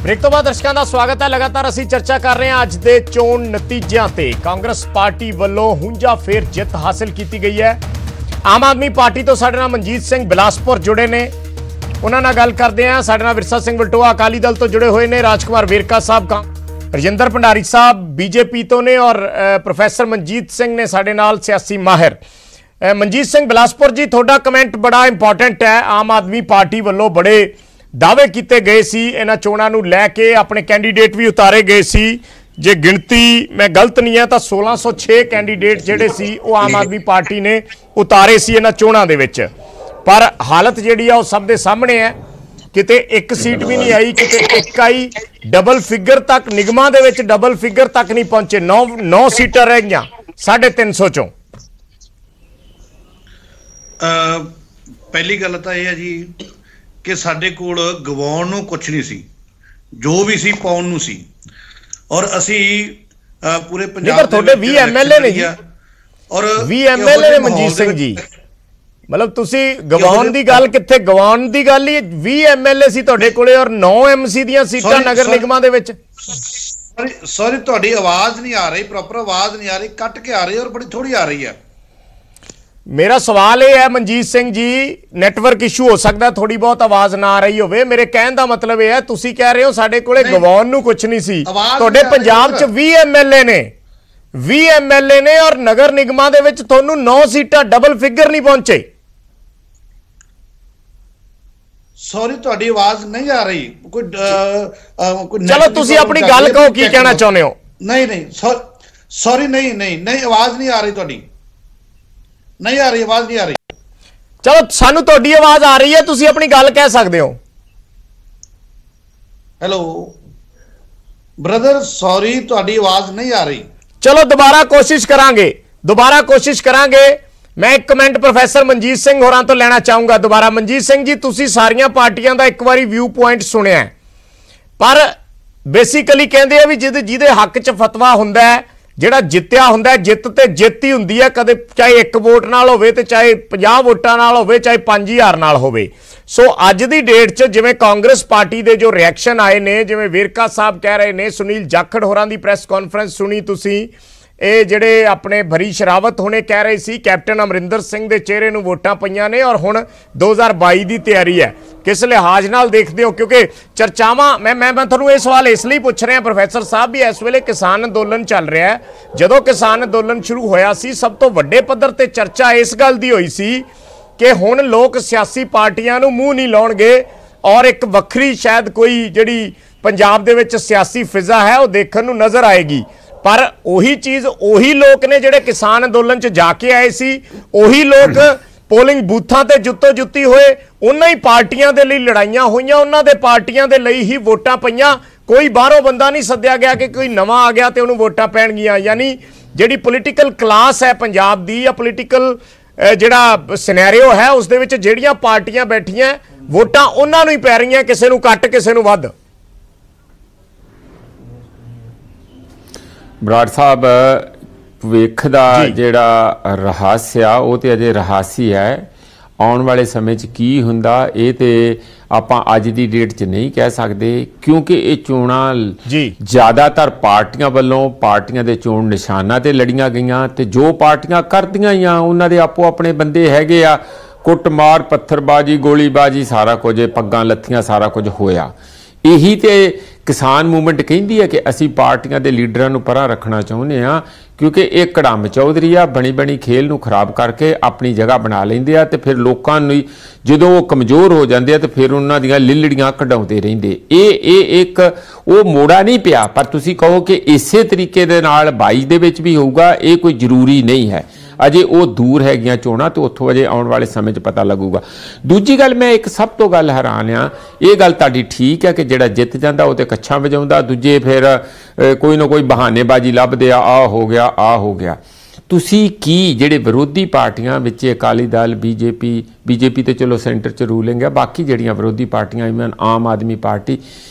Break तो बाद दर्शकों का स्वागत है। लगातार असीं चर्चा कर रहे हैं अज दे चोण नतीजों ते। कांग्रेस पार्टी वालों हुंजा फेर जित हासिल की गई है। आम आदमी पार्टी तो साडे नाल मनजीत सिंह बिलासपुर जुड़े ने, उन्हां नाल गल करदे हां। साडे नाल विरसा सिंह वलटोआ अकाली दल तो जुड़े हुए ने, राजकुमार वेरका साहब रजिंदर भंडारी साहब बीजेपी तो ने और प्रोफैसर मनजीत सिंह ने साडे नाल सियासी माहिर। मनजीत सिंह बिलासपुर जी, तुहाडा कमेंट बड़ा इंपॉर्टेंट है। आम आदमी पार्टी वालों बड़े दावे किए गए सी, इन्हां चोणां नूं लैके अपने कैंडीडेट भी उतारे गए सी। जे गिणती मैं गलत नहीं है तो 1606 कैंडीडेट जिहड़े सी वो आम आदमी पार्टी ने उतारे सी इन्हां चोणां दे विच। पर हालत जिहड़ी आ वो सब दे सामने है। किते एक सीट भी नहीं आई, किते एक आई। डबल फिगर तक निगमां दे विच डबल फिगर तक नहीं पहुंचे। 9 सीटां रह गईयां 350 चों। पहली गल तां इह है जी कि साडे कोल गवाउण नूं कुछ नहीं सी, जो भी सी पाउण नूं सी। और असी पूरे पंजाब दे विच 20 एमएलए ने जी, और 20 एमएलए ने मनजीत सिंह जी। मतलब तुसी गवाउण दी गल कित्थे, गवाउण दी गल ही 20 एमएलए सी तुहाडे कोले और 9 एमसी दीयां सीटां नगर निगमां दे विच। सॉरी तुहाडी आवाज नहीं आ रही, प्रॉपर आवाज नहीं आ रही, कट के आ रही है और बड़ी थोड़ी आ रही है। मेरा सवाल यह है मनजीत सिंह जी, नैटवर्क इशू हो सकता है, थोड़ी बहुत आवाज ना आ रही हो। मेरे कहने का मतलब यह है, तुसी कह रहे हो साडे कोले गवाउण नूं कुछ नहीं सी। तुहाडे पंजाब च 20 एमएलए ने, 20 एमएलए ने और नगर निगमां दे विच तुहानूं 9 सीटां डबल फिगर नहीं पहुंचे। सॉरी तुहाडी आवाज नहीं आ रही। कोई चलो तुसी अपनी गल कहो, की कहना चाहुंदे हो? नहीं सॉरी नहीं आवाज नहीं आ रही, तुहाडी नहीं आ रही, आवाज नहीं आ रही। चलो सानू तुहाडी आवाज आ रही है, तुसी अपनी गल कह सकते हो। हेलो ब्रदर, सॉरी तुहाडी आवाज नहीं आ रही। चलो दोबारा कोशिश करांगे। मैं एक कमेंट प्रोफैसर मनजीत सिंह होरां तो लेना चाहूंगा दोबारा। मनजीत सिंह जी, तुसी सारियां पार्टियां दा एक बारी व्यू पॉइंट सुनिया है, पर बेसिकली कहंदे आ भी जिहदे हक च फतवा हुंदा है, ਜਿਹੜਾ ਜਿੱਤਿਆ ਹੁੰਦਾ, ਜਿੱਤ ਤੇ ਜਿੱਤ ਹੀ ਹੁੰਦੀ ਹੈ। ਕਦੇ ਚਾਹੇ 1 ਵੋਟ ਨਾਲ ਹੋਵੇ ਤੇ ਚਾਹੇ 50 ਵੋਟਾਂ ਨਾਲ ਹੋਵੇ, ਚਾਹੇ 5000 ਨਾਲ ਹੋਵੇ। ਸੋ ਅੱਜ ਦੀ ਡੇਟ 'ਚ ਜਿਵੇਂ ਕਾਂਗਰਸ ਪਾਰਟੀ ਦੇ ਜੋ ਰਿਐਕਸ਼ਨ ਆਏ ਨੇ, ਜਿਵੇਂ ਵੇਰਕਾ ਸਾਹਿਬ ਕਹਿ ਰਹੇ ਨੇ, ਸੁਨੀਲ ਜਾਖੜ ਹੋਰਾਂ ਦੀ ਪ੍ਰੈਸ ਕਾਨਫਰੰਸ ਸੁਣੀ ਤੁਸੀਂ, ਇਹ ਜਿਹੜੇ ਆਪਣੇ ਭਰੀ ਸ਼ਰਾਵਤ ਹੁਣੇ ਕਹਿ ਰਹੇ ਸੀ ਕੈਪਟਨ ਅਮਰਿੰਦਰ ਸਿੰਘ ਦੇ ਚਿਹਰੇ ਨੂੰ ਵੋਟਾਂ ਪਈਆਂ ਨੇ ਔਰ ਹੁਣ 2022 ਦੀ ਤਿਆਰੀ ਹੈ। किस लिहाज नाल देखते हो? क्योंकि चर्चावां मैं तुहानूं ये सवाल इसलिए पूछ रहा प्रोफैसर साहब भी इस वेले किसान अंदोलन चल रहा है। जदों किसान अंदोलन शुरू होया सी, सब तो वड्डे पद्धर ते चर्चा इस गल दी होई सी कि हुण लोग सियासी पार्टियां नूं मूँह नहीं लाउणगे और एक वक्री शायद कोई जिहड़ी पंजाब दे विच सियासी फिजा है वो देखण नूं नज़र आएगी। पर उही चीज़ उही लोग ने जिहड़े किसान अंदोलन च जाके आए सी, उही लोग पोलिंग बूथां ते जुत्तो जुत्ती होए, उन्हां ही पार्टियां दे लई लड़ाइयां होईयां, उन्हां दे पार्टियां दे लई ही वोटां पईयां। कोई बाहरों बंदा नहीं सद्दिया गया कि कोई नवां आ गया ते उहनूं वोटां पैणगीआं। यानी जिहड़ी पोलीटिकल क्लास है पंजाब दी या पोलीटिकल जिहड़ा सिनैरियो है उस दे विच जिहड़ियां पार्टियां बैठियां वोटां उन्हां नूं ही पै रहीआं, किसे नूं घट किसे नूं वध। बराड़ साहब, भविख का जिहड़ा रहस्य आ वो तो अजे रहस्य है। आने वाले समय च की हुंदा ये तो आपां अज दी डेट च नहीं कह सकते, क्योंकि ये चोणां ज़्यादातर पार्टियां वालों पार्टियां दे चोण निशानां ते लड़ियां गईयां ते जो पार्टियां करदियां ही उन्हां दे आपो अपने बंदे हैगे आ। कुटमार, पत्थरबाजी, गोलीबाजी, सारा कुछ, पग्गां लत्थियां, सारा कुछ होया। यही तो किसान मूवमेंट कहती है कि असी पार्टियां दे लीडरां नूं परां रखना चाहुंदे आ, क्योंकि एक कड़म चौधरी आ बनी बनी खेल नूं खराब करके अपनी जगह बना लैंदे आ ते फिर लोकां नूं जदों वो कमज़ोर हो जाते हैं तो फिर उन्हां दीयां लिलड़ियां कढाउंदे रहिंदे। ये एक वो मोड़ा नहीं पिया, पर तुसीं कहो कि इसे तरीके दे नाल 22 दे विच भी होऊगा, ये कोई जरूरी नहीं है। अजे वो दूर है चोणा, तो उत्थों अजे आने वाले समय पता लगूगा। दूजी गल, मैं एक सब तो गल हैरान आ, ये गल तुहाडी ठीक है कि जिहड़ा जित जांदा वो ते कच्छां वजाउंदा, दूजे फिर कोई ना कोई बहानेबाजी लभदे आ हो गया। तुसी की जिहड़े विरोधी पार्टियां विच अकाली दल, बीजेपी तो चलो सेंटर च रूलिंग है, बाकी जिहड़ियां विरोधी पार्टियां इवन आम आदमी पार्टी,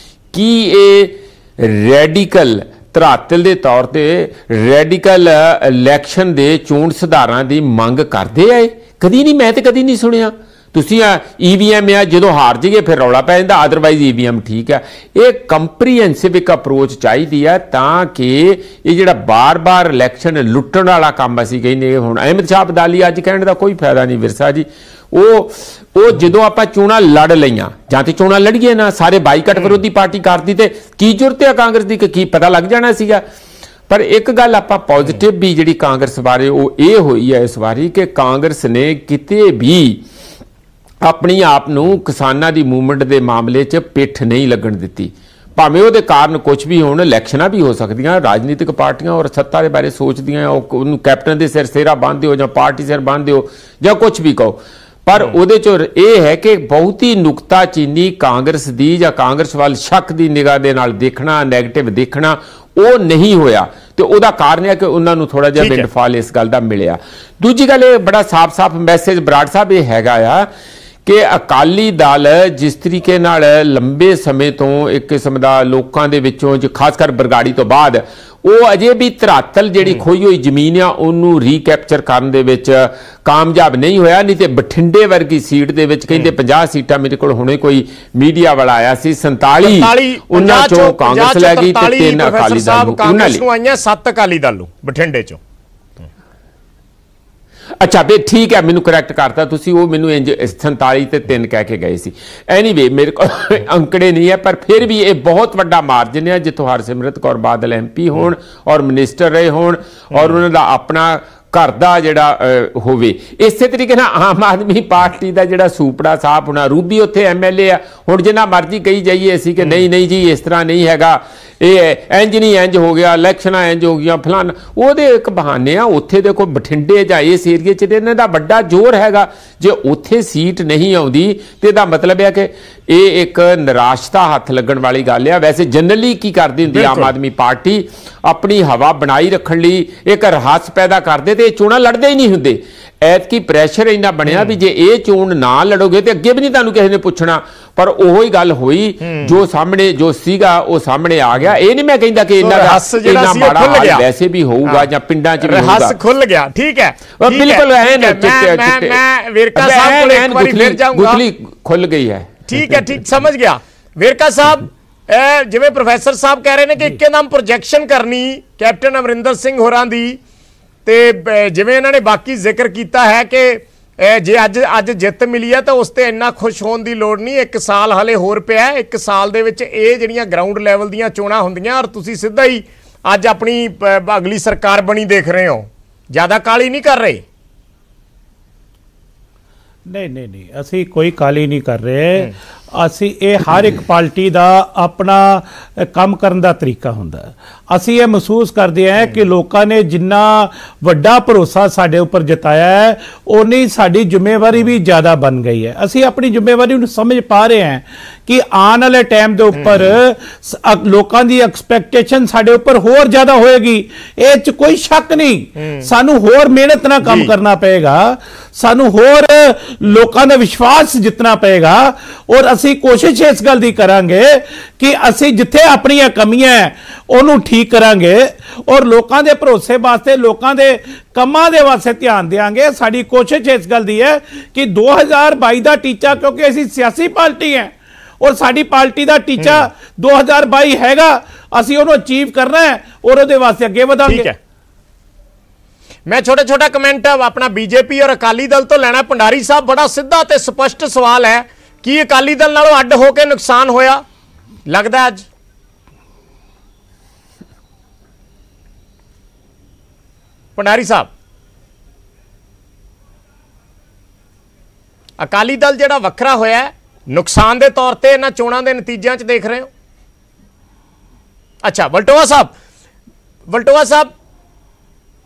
की ये रैडिकल धरातल के तौर पर रैडिकल इलैक्शन के चोण सुधारां की मंग करते आए? कदी नहीं, मैं तो कदी नहीं सुनिया। ਤੁਸੀਂ EVM ਆ ਜਦੋਂ ਹਾਰ ਜਾਈਏ ਫਿਰ ਰੌਲਾ ਪੈ ਜਾਂਦਾ, ਅਦਰਵਾਈਜ਼ EVM ਠੀਕ ਹੈ। ਇਹ ਕੰਪਰੀਹੈਂਸਿਵ ਇੱਕ ਅਪਰੋਚ ਚਾਹੀਦੀ ਹੈ ਤਾਂ ਕਿ ਇਹ ਜਿਹੜਾ ਬਾਰ-ਬਾਰ ਇਲੈਕਸ਼ਨ ਲੁੱਟਣ ਵਾਲਾ ਕੰਮ ਅਸੀਂ ਕਹਿੰਦੇ ਹੁਣ ਅਹਿਮਦ ਸ਼ਾਹ ਅਬਦਾਲੀ ਅੱਜ ਕਹਿਣ ਦਾ ਕੋਈ ਫਾਇਦਾ ਨਹੀਂ ਵਿਰਸਾ ਜੀ। ਉਹ ਜਦੋਂ ਆਪਾਂ ਚੋਣਾਂ ਲੜ ਲਈਆਂ ਜਾਂ ਤੇ ਚੋਣਾਂ ਲੜੀਏ ਨਾ, ਸਾਰੇ ਬਾਈਕਾਟ ਵਿਰੋਧੀ ਪਾਰਟੀ ਕਰਦੀ ਤੇ ਕੀ ਜ਼ਰੂਰਤ ਹੈ ਕਾਂਗਰਸ ਦੀ, ਕੀ ਪਤਾ ਲੱਗ ਜਾਣਾ ਸੀਗਾ। ਪਰ ਇੱਕ ਗੱਲ ਆਪਾਂ ਪੋਜ਼ਿਟਿਵ ਵੀ ਜਿਹੜੀ ਕਾਂਗਰਸ ਬਾਰੇ ਉਹ ਇਹ ਹੋਈ ਹੈ ਇਸ ਵਾਰੀ ਕਿ ਕਾਂਗਰਸ ਨੇ ਕਿਤੇ ਵੀ ਆਪਣੀ ਆਪ ਨੂੰ ਕਿਸਾਨਾਂ ਦੀ ਮੂਵਮੈਂਟ ਦੇ ਮਾਮਲੇ 'ਚ ਪਿੱਠ ਨਹੀਂ ਲੱਗਣ ਦਿੱਤੀ, ਭਾਵੇਂ ਉਹਦੇ ਕਾਰਨ ਕੁਝ ਵੀ ਹੋਣ, ਇਲੈਕਸ਼ਨਾਂ ਵੀ ਹੋ ਸਕਦੀਆਂ, ਰਾਜਨੀਤਿਕ ਪਾਰਟੀਆਂ ਔਰ ਸੱਤਾ ਦੇ ਬਾਰੇ ਸੋਚਦੀਆਂ, ਉਹਨੂੰ ਕੈਪਟਨ ਦੇ ਸਿਰ ਸਿਹਰਾ ਬੰਨ੍ਹ ਦਿਓ ਜਾਂ ਪਾਰਟੀ ਸਿਰ ਬੰਨ੍ਹ ਦਿਓ ਜਾਂ ਕੁਝ ਵੀ ਕਹੋ, ਪਰ ਉਹਦੇ 'ਚ ਇਹ ਹੈ ਕਿ ਬਹੁਤੀ ਨੁਕਤਾਚੀਨੀ ਕਾਂਗਰਸ ਦੀ ਜਾਂ ਕਾਂਗਰਸ ਵੱਲ ਸ਼ੱਕ ਦੀ ਨਿਗਾਹ ਦੇ ਨਾਲ ਦੇਖਣਾ, ਨੈਗੇਟਿਵ ਦੇਖਣਾ ਉਹ ਨਹੀਂ ਹੋਇਆ ਤੇ ਉਹਦਾ ਕਾਰਨ ਹੈ ਕਿ ਉਹਨਾਂ ਨੂੰ ਥੋੜਾ ਜਿਹਾ ਵਿੰਡਫਾਲ ਇਸ ਗੱਲ ਦਾ ਮਿਲਿਆ। ਦੂਜੀ ਗੱਲ ਇਹ ਬੜਾ ਸਾਫ਼-ਸਾਫ਼ ਮੈਸੇਜ ਬਰਾੜ ਸਾਹਿਬ ਇਹ ਹੈਗਾ ਆ ਕਿ ਅਕਾਲੀ ਦਲ ਜਿਸ ਤਰੀਕੇ ਨਾਲ ਲੰਬੇ ਸਮੇਂ ਤੋਂ ਇੱਕ ਕਿਸਮ ਦਾ ਲੋਕਾਂ ਦੇ ਵਿੱਚੋਂ ਖਾਸ ਕਰ ਬਰਗਾੜੀ ਤੋਂ ਬਾਅਦ ਉਹ ਅਜੇ ਵੀ ਧਰਾਤਲ ਜਿਹੜੀ ਖੋਈ ਹੋਈ ਜ਼ਮੀਨ ਆ ਉਹਨੂੰ ਰੀਕੈਪਚਰ ਕਰਨ ਦੇ ਵਿੱਚ ਕਾਮਯਾਬ ਨਹੀਂ ਹੋਇਆ। ਨਹੀਂ ਤੇ ਬਠਿੰਡੇ ਵਰਗੀ ਸੀਟ ਦੇ ਵਿੱਚ ਕਹਿੰਦੇ 50 ਸੀਟਾਂ ਮੇਰੇ ਕੋਲ ਹੁਣੇ ਕੋਈ ਮੀਡੀਆ ਵਾਲਾ ਆਇਆ ਸੀ, 47 ਉਹਨਾਂ ਚੋਂ ਕਾਂਗਰਸ ਲੈ ਗਈ ਤੇ 3 ਅਕਾਲੀ ਦਲ ਨੂੰ, ਕਾਂਗਰਸ ਨੂੰ ਆਈਆਂ 7 ਅਕਾਲੀ ਦਲ ਨੂੰ ਬਠਿੰਡੇ ਚੋਂ। ਅੱਛਾ ਬੇ ਠੀਕ ਹੈ, ਮੈਨੂੰ ਕਰੈਕਟ ਕਰਤਾ ਤੁਸੀਂ, ਉਹ ਮੈਨੂੰ ਇੰਜ 47 ਤੇ 3 ਕਹਿ ਕੇ ਗਏ ਸੀ। ਐਨੀਵੇ ਮੇਰੇ ਕੋਲ ਅੰਕੜੇ ਨਹੀਂ ਹੈ, ਪਰ ਫਿਰ ਵੀ ਇਹ ਬਹੁਤ ਵੱਡਾ ਮਾਰਜਨ ਹੈ ਜਿੱਥੋਂ ਹਰਸਿਮਰਤ ਕੌਰ ਬਾਦਲ MP ਹੋਣ ਔਰ ਮਿਨਿਸਟਰ ਰਹੇ ਹੋਣ ਔਰ ਉਹਨਾਂ ਦਾ ਆਪਣਾ ਘਰ ਦਾ ਜਿਹੜਾ ਹੋਵੇ। ਇਸੇ ਤਰੀਕੇ ਨਾਲ ਆਮ ਆਦਮੀ ਪਾਰਟੀ ਦਾ ਜਿਹੜਾ ਸੂਪੜਾ ਸਾਹਿਬ ਹੋਣਾ, ਰੂਬੀ ਉੱਥੇ MLA ਆ, ਹੁਣ ਜਿੰਨਾ ਮਰਜ਼ੀ ਕਹੀ ਜਾਈਏ ਅਸੀਂ ਕਿ ਨਹੀਂ ਜੀ ਇਸ ਤਰ੍ਹਾਂ ਨਹੀਂ ਹੈਗਾ, ਇਹ ਇੰਜ ਨਹੀਂ ਇੰਜ ਹੋ ਗਿਆ, ਇਲੈਕਸ਼ਨਾਂ ਇੰਜ ਹੋ ਗਈਆਂ ਫਲਾਨ, ਉਹਦੇ ਇੱਕ ਬਹਾਨੇ ਆ। ਉੱਥੇ ਦੇਖੋ ਬਠਿੰਡੇ ਜਾਂ ਇਸ ਏਰੀਏ 'ਚ ਇਹਨਾਂ ਦਾ ਵੱਡਾ ਜ਼ੋਰ ਹੈਗਾ, ਜੇ ਉੱਥੇ ਸੀਟ ਨਹੀਂ ਆਉਂਦੀ ਤੇ ਇਹਦਾ ਮਤਲਬ ਹੈ ਕਿ ਇਹ ਇੱਕ ਨਿਰਾਸ਼ਤਾ ਹੱਥ ਲੱਗਣ ਵਾਲੀ ਗੱਲ ਆ। ਵੈਸੇ ਜਨਰਲੀ ਕੀ ਕਰਦੀ ਹੁੰਦੀ ਆਮ ਆਦਮੀ ਪਾਰਟੀ, ਆਪਣੀ ਹਵਾ ਬਣਾਈ ਰੱਖਣ ਲਈ ਇੱਕ ਰਹੱਸ ਪੈਦਾ ਕਰਦੇ ਤੇ ਇਹ ਚੋਣਾਂ ਲੜਦੇ ਹੀ ਨਹੀਂ ਹੁੰਦੇ। ਐਤਕੀ ਪ੍ਰੈਸ਼ਰ ਇੰਨਾ ਬਣਿਆ ਵੀ ਜੇ ਇਹ ਚੋਣ ਨਾ ਲੜੋਗੇ ਤੇ ਅੱਗੇ ਵੀ ਨਹੀਂ ਤੁਹਾਨੂੰ ਕਿਸੇ ਨੇ ਪੁੱਛਣਾ, ਪਰ ਉਹੀ ਗੱਲ ਹੋਈ ਜੋ ਸਾਹਮਣੇ ਜੋ ਸੀਗਾ ਉਹ ਸਾਹਮਣੇ ਆ ਗਿਆ। ਇਹ ਨਹੀਂ ਮੈਂ ਕਹਿੰਦਾ ਕਿ ਇਹਨਾਂ ਦਾ ਇੰਨਾ ਮਾੜਾ ਹਾਲ ਵੈਸੇ ਵੀ ਹੋਊਗਾ ਜਾਂ ਪਿੰਡਾਂ 'ਚ ਵੀ ਹੋਊਗਾ, ਰਹੱਸ ਖੁੱਲ ਗਿਆ। ਠੀਕ ਹੈ, ਬਿਲਕੁਲ ਮੈਂ ਵੇਰਕਾ ਸਾਹਿਬ ਕੋਲ ਇੱਕ ਵਾਰੀ ਫਿਰ ਜਾਊਂਗਾ, ਗੁਠਲੀ ਖੁੱਲ ਗਈ ਹੈ। ਠੀਕ ਹੈ, ਠੀਕ ਸਮਝ ਗਿਆ। ਵੇਰਕਾ ਸਾਹਿਬ ਜਿਵੇਂ ਪ੍ਰੋਫੈਸਰ ਸਾਹਿਬ ਕਹਿ ਰਹੇ ਨੇ ਕਿ ਇੱਕਦਮ ਪ੍ਰੋਜੈਕਸ਼ਨ ਕਰਨੀ ਕੈਪਟਨ ਅਮਰਿੰਦਰ ਸਿੰਘ ਹੋਰਾਂ ਦੀ, ਤੇ ਜਿਵੇਂ ਇਹਨਾਂ ਨੇ ਬਾਕੀ ਜ਼ਿਕਰ ਕੀਤਾ ਹੈ ਕਿ ਜੇ ਅੱਜ ਜਿੱਤ ਮਿਲੀ ਹੈ ਤਾਂ ਉਸ ਤੇ ਇੰਨਾ ਖੁਸ਼ ਹੋਣ ਦੀ ਲੋੜ ਨਹੀਂ, 1 ਸਾਲ ਹਲੇ ਹੋਰ ਪਿਆ, 1 ਸਾਲ ਦੇ ਵਿੱਚ ਇਹ ਜਿਹੜੀਆਂ ਗਰਾਊਂਡ ਲੈਵਲ ਦੀਆਂ ਚੋਣਾਂ ਹੁੰਦੀਆਂ ਔਰ ਤੁਸੀਂ ਸਿੱਧਾ ਹੀ ਅੱਜ ਆਪਣੀ ਅਗਲੀ ਸਰਕਾਰ ਬਣੀ ਦੇਖ ਰਹੇ ਹੋ, ਜ਼ਿਆਦਾ ਕਾਲੀ ਨਹੀਂ ਕਰ ਰਹੇ। ਨਹੀਂ ਅਸੀਂ ਕੋਈ ਕਾਲੀ ਨਹੀਂ ਕਰ ਰਹੇ। ਅਸੀਂ ਇਹ ਹਰ ਇੱਕ ਪਾਰਟੀ ਦਾ ਆਪਣਾ ਕੰਮ ਕਰਨ ਦਾ ਤਰੀਕਾ ਹੁੰਦਾ। ਅਸੀਂ ਇਹ ਮਹਿਸੂਸ ਕਰਦੇ ਹਾਂ ਕਿ ਲੋਕਾਂ ਨੇ ਜਿੰਨਾ ਵੱਡਾ ਭਰੋਸਾ ਸਾਡੇ ਉੱਪਰ ਜਤਾਇਆ ਹੈ ਉਨੀ ਸਾਡੀ ਜ਼ਿੰਮੇਵਾਰੀ ਵੀ ਜ਼ਿਆਦਾ ਬਣ ਗਈ ਹੈ। ਅਸੀਂ ਆਪਣੀ ਜ਼ਿੰਮੇਵਾਰੀ ਨੂੰ ਸਮਝ ਪਾ ਰਹੇ ਹਾਂ ਕਿ ਆਉਣ ਵਾਲੇ ਟਾਈਮ ਦੇ ਉੱਪਰ ਲੋਕਾਂ ਦੀ ਐਕਸਪੈਕਟੇਸ਼ਨ ਸਾਡੇ ਉੱਪਰ ਹੋਰ ਜ਼ਿਆਦਾ ਹੋਏਗੀ, ਇਹ 'ਚ ਕੋਈ ਸ਼ੱਕ ਨਹੀਂ। ਸਾਨੂੰ ਹੋਰ ਮਿਹਨਤ ਨਾਲ ਕੰਮ ਕਰਨਾ ਪਏਗਾ, ਸਾਨੂੰ ਹੋਰ ਲੋਕਾਂ ਦਾ ਵਿਸ਼ਵਾਸ ਜਿੱਤਣਾ ਪਏਗਾ ਔਰ ਅਸੀਂ ਕੋਸ਼ਿਸ਼ ਇਸ ਗੱਲ ਦੀ ਕਰਾਂਗੇ ਕਿ ਅਸੀਂ ਜਿੱਥੇ ਆਪਣੀਆਂ ਕਮੀਆਂ ਉਹਨੂੰ ਠੀਕ ਕਰਾਂਗੇ ਔਰ ਲੋਕਾਂ ਦੇ ਭਰੋਸੇ ਵਾਸਤੇ, ਲੋਕਾਂ ਦੇ ਕੰਮਾਂ ਦੇ ਵਾਸਤੇ ਧਿਆਨ ਦੇਵਾਂਗੇ। ਸਾਡੀ ਕੋਸ਼ਿਸ਼ ਇਸ ਗੱਲ ਦੀ ਹੈ ਕਿ 2022 ਦਾ ਟੀਚਾ, ਕਿਉਂਕਿ ਅਸੀਂ ਸਿਆਸੀ ਪਾਰਟੀ ਹੈ ਔਰ ਸਾਡੀ ਪਾਰਟੀ ਦਾ ਟੀਚਾ 2022 ਹੈਗਾ, ਅਸੀਂ ਉਹਨੂੰ ਅਚੀਵ ਕਰਨਾ ਹੈ ਔਰ ਉਹਦੇ ਵਾਸਤੇ ਅੱਗੇ ਵਧਾਂਗੇ। मैं छोटा कमेंट अपना बीजेपी और अकाली दल तो लेना। भंडारी साहब बड़ा सीधा ते स्पष्ट सवाल है कि अकाली दल नालों अड्ड होकर नुकसान होया लगता है अज? भंडारी साहब अकाली दल जिहड़ा वखरा होया नुकसान के तौर पर इन्हां चोणां दे नतीजियां च देख रहे हो? अच्छा वलटोआ साहब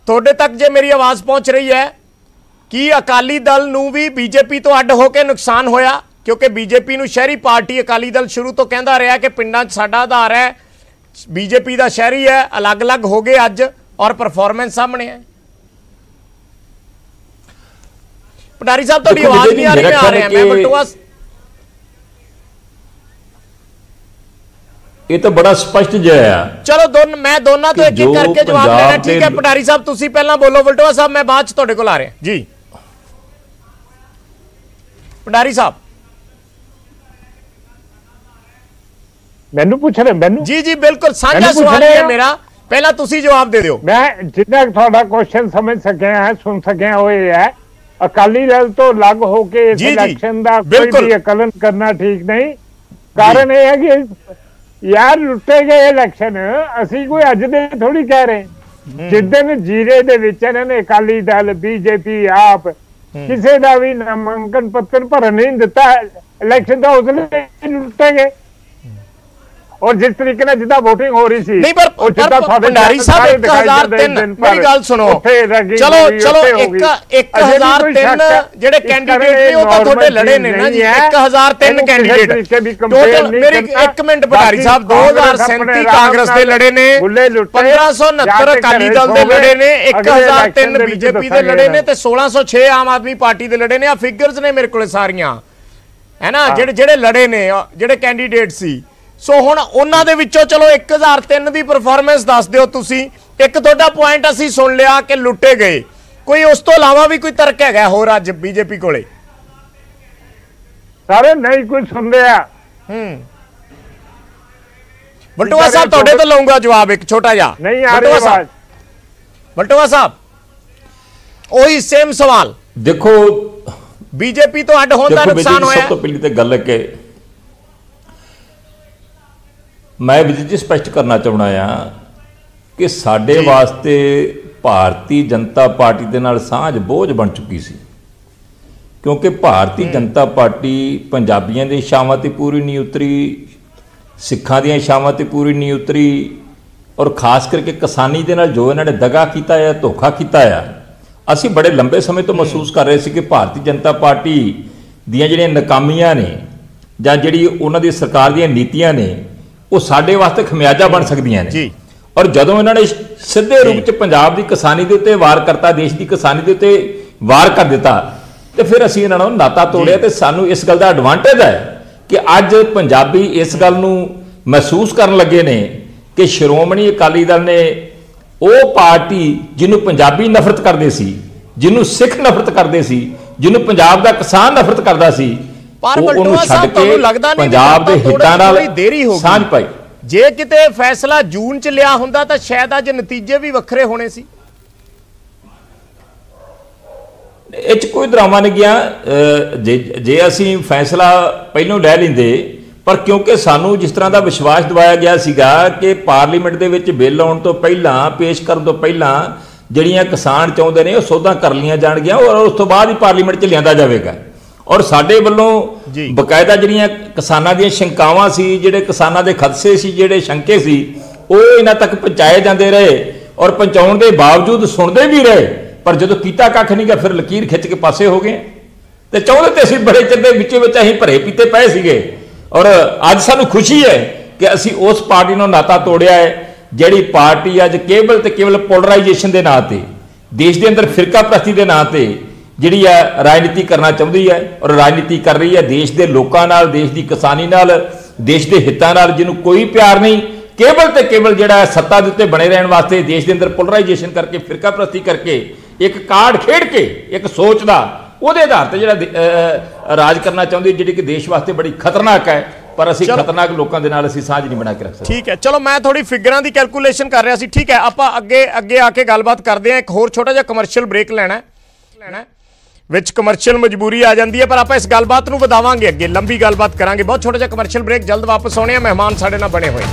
ਤੁਹਾਡੇ तक जे मेरी आवाज़ पहुँच रही है कि अकाली दल नूं भी बीजेपी तो अड्ड होकर नुकसान होया, क्योंकि बीजेपी नूं शहरी पार्टी अकाली दल शुरू तो कहता रहा कि पिंडां 'च साडा आधार है, बीजेपी दा शहरी है, अलग अलग हो गए अज और परफॉर्मेंस सामने है। भंडारी साहब तुहाडी आवाज़ नहीं आ रही, मैं आ रहा मैं बटुआ। ये तो बड़ा स्पष्ट जो है। चलो मैं दोनों तो एक एक करके जवाब लेना। ठीक है भंडारी साहब तुसी पहला बोलो, वलटोआ साहब मैं बाद च तुहाडे कोल आ रहा जी। ਭੰਡਾਰੀ ਸਾਹਿਬ ਮੈਨੂੰ ਪੁੱਛ ਰਹੇ ਮੈਨੂੰ? ਜੀ ਜੀ ਬਿਲकुल ਸਾਂਝਾ ਸਵਾਲ ਹੈ ਮੇਰਾ, ਪਹਿਲਾਂ ਤੁਸੀਂ ਜਵਾਬ ਦੇ ਦਿਓ। ਮੈਂ ਜਿੰਨਾ ਤੁਹਾਡਾ ਕੁਐਸਚਨ ਸਮਝ ਸਕਿਆ ਹੈ, ਸੁਣ ਸਕਿਆ ਉਹ ਇਹ ਹੈ, ਅਕਾਲੀ ਦਲ ਤੋਂ ਅਲੱਗ ਹੋ ਕੇ ਇਸ ਇਲੈਕਸ਼ਨ ਦਾ ਕੋਈ ਵੀ ਆਕਲਨ ਕਰਨਾ ਠੀਕ ਨਹੀਂ। ਕਾਰਨ ਇਹ ਹੈ ਕਿ ਯਾਰ ਲੁੱਟੇ ਗਏ ਇਲੈਕਸ਼ਨ ਅਸੀਂ ਕੋਈ ਅੱਜ ਦੇ ਥੋੜੀ ਕਹਿ ਰਹੇ। ਜਿੱਦਨ ਜੀਰੇ ਦੇ ਵਿੱਚ ਇਹਨਾਂ ਨੇ ਅਕਾਲੀ ਦਲ, ਬੀਜੇਪੀ, ਆਪ ਕਿਸੇ ਦਾ ਵੀ ਨਾਮਾਂਕਨ ਪੱਤਰ ਭਰਨ ਨਹੀਂ ਦਿੱਤਾ, ਇਲੈਕਸ਼ਨ ਦਾ ਉਸ ਲਈ ਲੁੱਟੇ ਗਏ। और जिस तरीके से जिदा वोटिंग हो रही थी नहीं पर भंडारी साहब 1003 मेरी गल सुनो, चलो चलो 1003 ਜਿਹੜੇ ਕੈਂਡੀਡੇਟ ਨੇ ਉਹ ਤਾਂ ਤੁਹਾਡੇ ਲੜੇ ਨੇ ਨਾ ਜੀ, 1003 ਕੈਂਡੀਡੇਟ ਟੋਟਲ। ਮੇਰੀ ਇੱਕ ਮਿੰਟ ਭੰਡਾਰੀ ਸਾਹਿਬ, 2037 ਕਾਂਗਰਸ ਦੇ ਲੜੇ ਨੇ, 1569 ਅਕਾਲੀ ਦਲ ਦੇ ਲੜੇ ਨੇ, 1003 ਬੀਜੇਪੀ ਦੇ ਲੜੇ ਨੇ ਤੇ 1606 ਆਮ ਆਦਮੀ ਪਾਰਟੀ ਦੇ ਲੜੇ ਨੇ। ਆ ਫਿਗਰਸ ਨੇ ਮੇਰੇ ਕੋਲੇ ਸਾਰੀਆਂ, ਹੈ ਨਾ, ਜਿਹੜੇ ਲੜੇ ਨੇ, ਜਿਹੜੇ ਕੈਂਡੀਡੇਟ ਸੀ। ਸੋ ਹੁਣ ਉਹਨਾਂ ਦੇ ਵਿੱਚੋਂ ਚਲੋ 1003 ਦੀ ਪਰਫਾਰਮੈਂਸ ਦੱਸ ਦਿਓ ਤੁਸੀਂ। ਇੱਕ ਤੁਹਾਡਾ ਪੁਆਇੰਟ ਅਸੀਂ ਸੁਣ ਲਿਆ ਕਿ ਲੁੱਟੇ ਗਏ, ਕੋਈ ਉਸ ਤੋਂ ਇਲਾਵਾ ਵੀ ਕੋਈ ਤਰਕ ਹੈਗਾ ਹੋਰ ਅੱਜ ਬੀਜੇਪੀ ਕੋਲੇ? ਸਾਰੇ ਨਹੀਂ ਕੋਈ ਸੁਣ ਰਿਹਾ। ਬਲਟੋਆ ਸਾਹਿਬ ਤੁਹਾਡੇ ਤੋਂ ਲਊਂਗਾ ਜਵਾਬ ਇੱਕ ਛੋਟਾ ਜਿਹਾ। ਨਹੀਂ ਆ ਰਹੀ ਆਵਾਜ਼। ਬਲਟੋਆ ਸਾਹਿਬ ਉਹੀ ਸੇਮ ਸਵਾਲ। ਦੇਖੋ ਬੀਜੇਪੀ ਤੋਂ ਅੱਡ ਹੋਣ ਦਾ ਨੁਕਸਾਨ ਹੋਇਆ। ਸਭ ਤੋਂ ਪਹਿਲੀ ਤੇ ਗੱਲ ਹੈ ਕਿ ਮੈਂ ਵੀ ਸਪਸ਼ਟ ਕਰਨਾ ਚਾਹੁੰਦਾ ਆ ਕਿ ਸਾਡੇ ਵਾਸਤੇ ਭਾਰਤੀ ਜਨਤਾ ਪਾਰਟੀ ਦੇ ਨਾਲ ਸਾਂਝ ਬੋਝ ਬਣ ਚੁੱਕੀ ਸੀ, ਕਿਉਂਕਿ ਭਾਰਤੀ ਜਨਤਾ ਪਾਰਟੀ ਪੰਜਾਬੀਆਂ ਦੇ ਇੱਛਾਵਾਂ ਤੇ ਪੂਰੀ ਨਹੀਂ ਉਤਰੀ, ਸਿੱਖਾਂ ਦੀਆਂ ਇੱਛਾਵਾਂ ਤੇ ਪੂਰੀ ਨਹੀਂ ਉਤਰੀ, ਔਰ ਖਾਸ ਕਰਕੇ ਕਿਸਾਨੀ ਦੇ ਨਾਲ ਜੋ ਇਹਨਾਂ ਨੇ ਦਗਾ ਕੀਤਾ ਹੈ, ਧੋਖਾ ਕੀਤਾ ਹੈ। ਅਸੀਂ ਬੜੇ ਲੰਬੇ ਸਮੇਂ ਤੋਂ ਮਹਿਸੂਸ ਕਰ ਰਹੇ ਸੀ ਕਿ ਭਾਰਤੀ ਜਨਤਾ ਪਾਰਟੀ ਦੀਆਂ ਜਿਹੜੀਆਂ ਨਾਕਾਮੀਆਂ ਨੇ ਜਾਂ ਜਿਹੜੀ ਉਹਨਾਂ ਦੀ ਸਰਕਾਰ ਦੀਆਂ ਨੀਤੀਆਂ ਨੇ ਉਹ ਸਾਡੇ ਵਾਸਤੇ ਖਮਿਆਜਾ ਬਣ ਸਕਦੀਆਂ ਨੇ। ਔਰ ਜਦੋਂ ਇਹਨਾਂ ਨੇ ਸਿੱਧੇ ਰੂਪ 'ਚ ਪੰਜਾਬ ਦੀ ਕਿਸਾਨੀ ਦੇ ਉੱਤੇ ਵਾਰ ਕਰਤਾ, ਦੇਸ਼ ਦੀ ਕਿਸਾਨੀ ਦੇ ਉੱਤੇ ਵਾਰ ਕਰ ਦਿੱਤਾ, ਤੇ ਫਿਰ ਅਸੀਂ ਇਹਨਾਂ ਨਾਲ ਨਾਤਾ ਤੋੜਿਆ। ਤੇ ਸਾਨੂੰ ਇਸ ਗੱਲ ਦਾ ਐਡਵਾਂਟੇਜ ਹੈ ਕਿ ਅੱਜ ਪੰਜਾਬੀ ਇਸ ਗੱਲ ਨੂੰ ਮਹਿਸੂਸ ਕਰਨ ਲੱਗੇ ਨੇ ਕਿ ਸ਼੍ਰੋਮਣੀ ਅਕਾਲੀ ਦਲ ਨੇ ਉਹ ਪਾਰਟੀ ਜਿਹਨੂੰ ਪੰਜਾਬੀ ਨਫ਼ਰਤ ਕਰਦੇ ਸੀ, ਜਿਹਨੂੰ ਸਿੱਖ ਨਫ਼ਰਤ ਕਰਦੇ ਸੀ, ਜਿਹਨੂੰ ਪੰਜਾਬ ਦਾ ਕਿਸਾਨ ਨਫ਼ਰਤ ਕਰਦਾ ਸੀ, ਪਰ ਬਲਟੋਆ ਸਾਹਿਬ ਤੁਹਾਨੂੰ ਲੱਗਦਾ ਨਹੀਂ ਪੰਜਾਬ ਦੇ ਹਿੱਤਾਂ ਨਾਲ ਦੇਰੀ ਹੋ ਸਾਂਝ ਪਾਈ? ਜੇ ਕਿਤੇ ਫੈਸਲਾ ਜੂਨ 'ਚ ਲਿਆ ਹੁੰਦਾ ਤਾਂ ਸ਼ਾਇਦ ਅੱਜ ਨਤੀਜੇ ਵੀ ਵੱਖਰੇ ਹੋਣੇ ਸੀ। ਇਹ 'ਚ ਕੋਈ ਡਰਾਮਾ ਨਹੀਂ ਗਿਆ। ਜੇ ਅਸੀਂ ਫੈਸਲਾ ਪਹਿਲਾਂ ਲੈ ਲੈਂਦੇ, ਪਰ ਕਿਉਂਕਿ ਸਾਨੂੰ ਜਿਸ ਤਰ੍ਹਾਂ ਦਾ ਵਿਸ਼ਵਾਸ ਦਿਵਾਇਆ ਗਿਆ ਸੀਗਾ ਕਿ ਪਾਰਲੀਮੈਂਟ ਦੇ ਵਿੱਚ ਬਿੱਲ ਆਉਣ ਤੋਂ ਪਹਿਲਾਂ, ਪੇਸ਼ ਕਰਨ ਤੋਂ ਪਹਿਲਾਂ ਜਿਹੜੀਆਂ ਕਿਸਾਨ ਚਾਹੁੰਦੇ ਨੇ ਉਹ ਸੋਧਾਂ ਕਰ ਲਈਆਂ ਜਾਣਗੀਆਂ ਔਰ ਉਸ ਤੋਂ ਬਾਅਦ ਹੀ ਪਾਰਲੀਮੈਂਟ 'ਚ ਲਿਆਂਦਾ ਜਾਵੇਗਾ। ਔਰ ਸਾਡੇ ਵੱਲੋਂ ਬਕਾਇਦਾ ਜਿਹੜੀਆਂ ਕਿਸਾਨਾਂ ਦੀਆਂ ਸ਼ੰਕਾਵਾਂ ਸੀ, ਜਿਹੜੇ ਕਿਸਾਨਾਂ ਦੇ ਖਦਸ਼ੇ ਸੀ, ਜਿਹੜੇ ਸ਼ੰਕੇ ਸੀ, ਉਹ ਇਹਨਾਂ ਤੱਕ ਪਹੁੰਚਾਏ ਜਾਂਦੇ ਰਹੇ ਔਰ ਪਹੁੰਚਾਉਣ ਦੇ ਬਾਵਜੂਦ ਸੁਣਦੇ ਵੀ ਰਹੇ। ਪਰ ਜਦੋਂ ਕੀਤਾ ਕੱਖ ਨਹੀਂ ਗਿਆ, ਫਿਰ ਲਕੀਰ ਖਿੱਚ ਕੇ ਪਾਸੇ ਹੋ ਗਏ। ਤੇ ਚਾਹੁੰਦੇ ਤੇ ਅਸੀਂ ਬੜੇ ਚਿਰ ਦੇ ਵਿੱਚ ਅਸੀਂ ਭਰੇ ਪੀਤੇ ਪਏ ਸੀਗੇ। ਔਰ ਅੱਜ ਸਾਨੂੰ ਖੁਸ਼ੀ ਹੈ ਕਿ ਅਸੀਂ ਉਸ ਪਾਰਟੀ ਨਾਲ ਨਾਤਾ ਤੋੜਿਆ ਹੈ ਜਿਹੜੀ ਪਾਰਟੀ ਅੱਜ ਕੇਵਲ ਤੇ ਕੇਵਲ ਪੋਲਰਾਈਜੇਸ਼ਨ ਦੇ ਨਾਂ ਤੇ, ਦੇਸ਼ ਦੇ ਅੰਦਰ ਫਿਰਕਾ ਪ੍ਰਸਤੀ ਦੇ ਨਾਂ ਤੇ ਜਿਹੜੀ ਹੈ ਰਾਜਨੀਤੀ ਕਰਨਾ ਚਾਹੁੰਦੀ ਹੈ ਔਰ ਰਾਜਨੀਤੀ ਕਰ ਰਹੀ ਹੈ ਦੇਸ਼ ਦੇ ਲੋਕਾਂ ਨਾਲ, ਦੇਸ਼ ਦੀ ਕਿਸਾਨੀ ਨਾਲ, ਦੇਸ਼ ਦੇ ਹਿੱਤਾਂ ਨਾਲ, ਜਿਹਨੂੰ ਕੋਈ ਪਿਆਰ ਨਹੀਂ, ਕੇਵਲ ਤੇ ਕੇਵਲ ਜਿਹੜਾ ਸੱਤਾ ਦੇ ਉੱਤੇ ਬਣੇ ਰਹਿਣ ਵਾਸਤੇ ਦੇਸ਼ ਦੇ ਅੰਦਰ ਪੋਲਰਾਈਜੇਸ਼ਨ ਕਰਕੇ, ਫਿਰਕਾ ਪ੍ਰਸਤੀ ਕਰਕੇ, ਇੱਕ ਕਾਰਡ ਖੇਡ ਕੇ, ਇੱਕ ਸੋਚ ਦਾ ਉਹਦੇ ਆਧਾਰ ਤੇ ਜਿਹੜਾ ਰਾਜ ਕਰਨਾ ਚਾਹੁੰਦੀ, ਜਿਹੜੀ ਕਿ ਦੇਸ਼ ਵਾਸਤੇ ਬੜੀ ਖਤਰਨਾਕ ਹੈ। ਪਰ ਅਸੀਂ ਖਤਰਨਾਕ ਲੋਕਾਂ ਦੇ ਨਾਲ ਅਸੀਂ ਸਾਂਝ ਨਹੀਂ ਬਣਾ ਕੇ ਰੱਖ ਸਕਦੇ। ਠੀਕ ਹੈ, ਚਲੋ ਮੈਂ ਥੋੜੀ ਫਿਗਰਾਂ ਦੀ ਕੈਲਕੂਲੇਸ਼ਨ ਕਰ ਰਿਹਾ ਸੀ। ਠੀਕ ਹੈ, ਆਪਾਂ ਅੱਗੇ ਆ ਕੇ ਗੱਲਬਾਤ ਕਰਦੇ ਹਾਂ। ਇੱਕ ਹੋਰ ਛੋਟਾ ਜਿਹਾ ਕਮਰਸ਼ੀਅਲ ਬ੍ਰੇਕ ਲੈਣਾ ਵਿੱਚ ਕਮਰਸ਼ੀਅਲ ਮਜਬੂਰੀ ਆ ਜਾਂਦੀ ਹੈ, ਪਰ ਆਪਾਂ ਇਸ ਗੱਲਬਾਤ ਨੂੰ ਵਧਾਵਾਂਗੇ, ਅੱਗੇ ਲੰਬੀ ਗੱਲਬਾਤ ਕਰਾਂਗੇ। ਬਹੁਤ ਛੋਟਾ ਜਿਹਾ ਕਮਰਸ਼ੀਅਲ ਬ੍ਰੇਕ, ਜਲਦ ਵਾਪਸ ਆਉਣੇ ਆ। ਮਹਿਮਾਨ ਸਾਡੇ ਨਾਲ ਬਣੇ ਹੋਏ।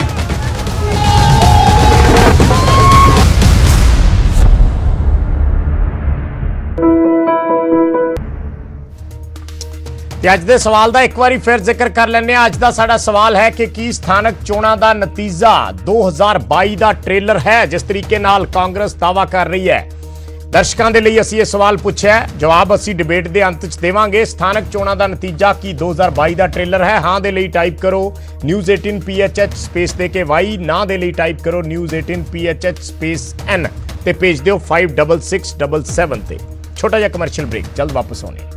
ਤੇ ਅੱਜ ਦੇ ਸਵਾਲ ਦਾ ਇੱਕ ਵਾਰੀ ਫਿਰ ਜ਼ਿਕਰ ਕਰ ਲੈਂਦੇ ਆ। ਅੱਜ ਦਾ ਸਾਡਾ ਸਵਾਲ ਹੈ ਕਿ ਕੀ ਸਥਾਨਕ ਚੋਣਾਂ ਦਾ ਨਤੀਜਾ 2022 ਦਾ ਟ੍ਰੇਲਰ ਹੈ, ਜਿਸ ਤਰੀਕੇ ਨਾਲ ਕਾਂਗਰਸ ਦਾਅਵਾ ਕਰ ਰਹੀ ਹੈ। ਦਰਸ਼ਕਾਂ ਦੇ ਲਈ ਅਸੀਂ ਇਹ ਸਵਾਲ ਪੁੱਛਿਆ, ਜਵਾਬ ਅਸੀਂ ਡਿਬੇਟ ਦੇ ਅੰਤ 'ਚ ਦੇਵਾਂਗੇ। ਸਥਾਨਕ ਚੋਣਾਂ ਦਾ ਨਤੀਜਾ ਕੀ 2022 ਦਾ ਟ੍ਰੇਲਰ ਹੈ? ਹਾਂ ਦੇ ਲਈ ਟਾਈਪ ਕਰੋ ਨਿਊਜ਼ 18 PHH ਸਪੇਸ ਦੇ ਕੇ Y, ਨਾ ਦੇ ਲਈ ਟਾਈਪ ਕਰੋ ਨਿਊਜ਼ 18 PHH ਸਪੇਸ N ਤੇ ਭੇਜ ਦਿਓ 56677 ਤੇ। ਛੋਟਾ ਜਿਹਾ ਕਮਰਸ਼ੀਅਲ ਬ੍ਰੇਕ, ਜਲਦ ਵਾਪਸ ਆਉਣੇ।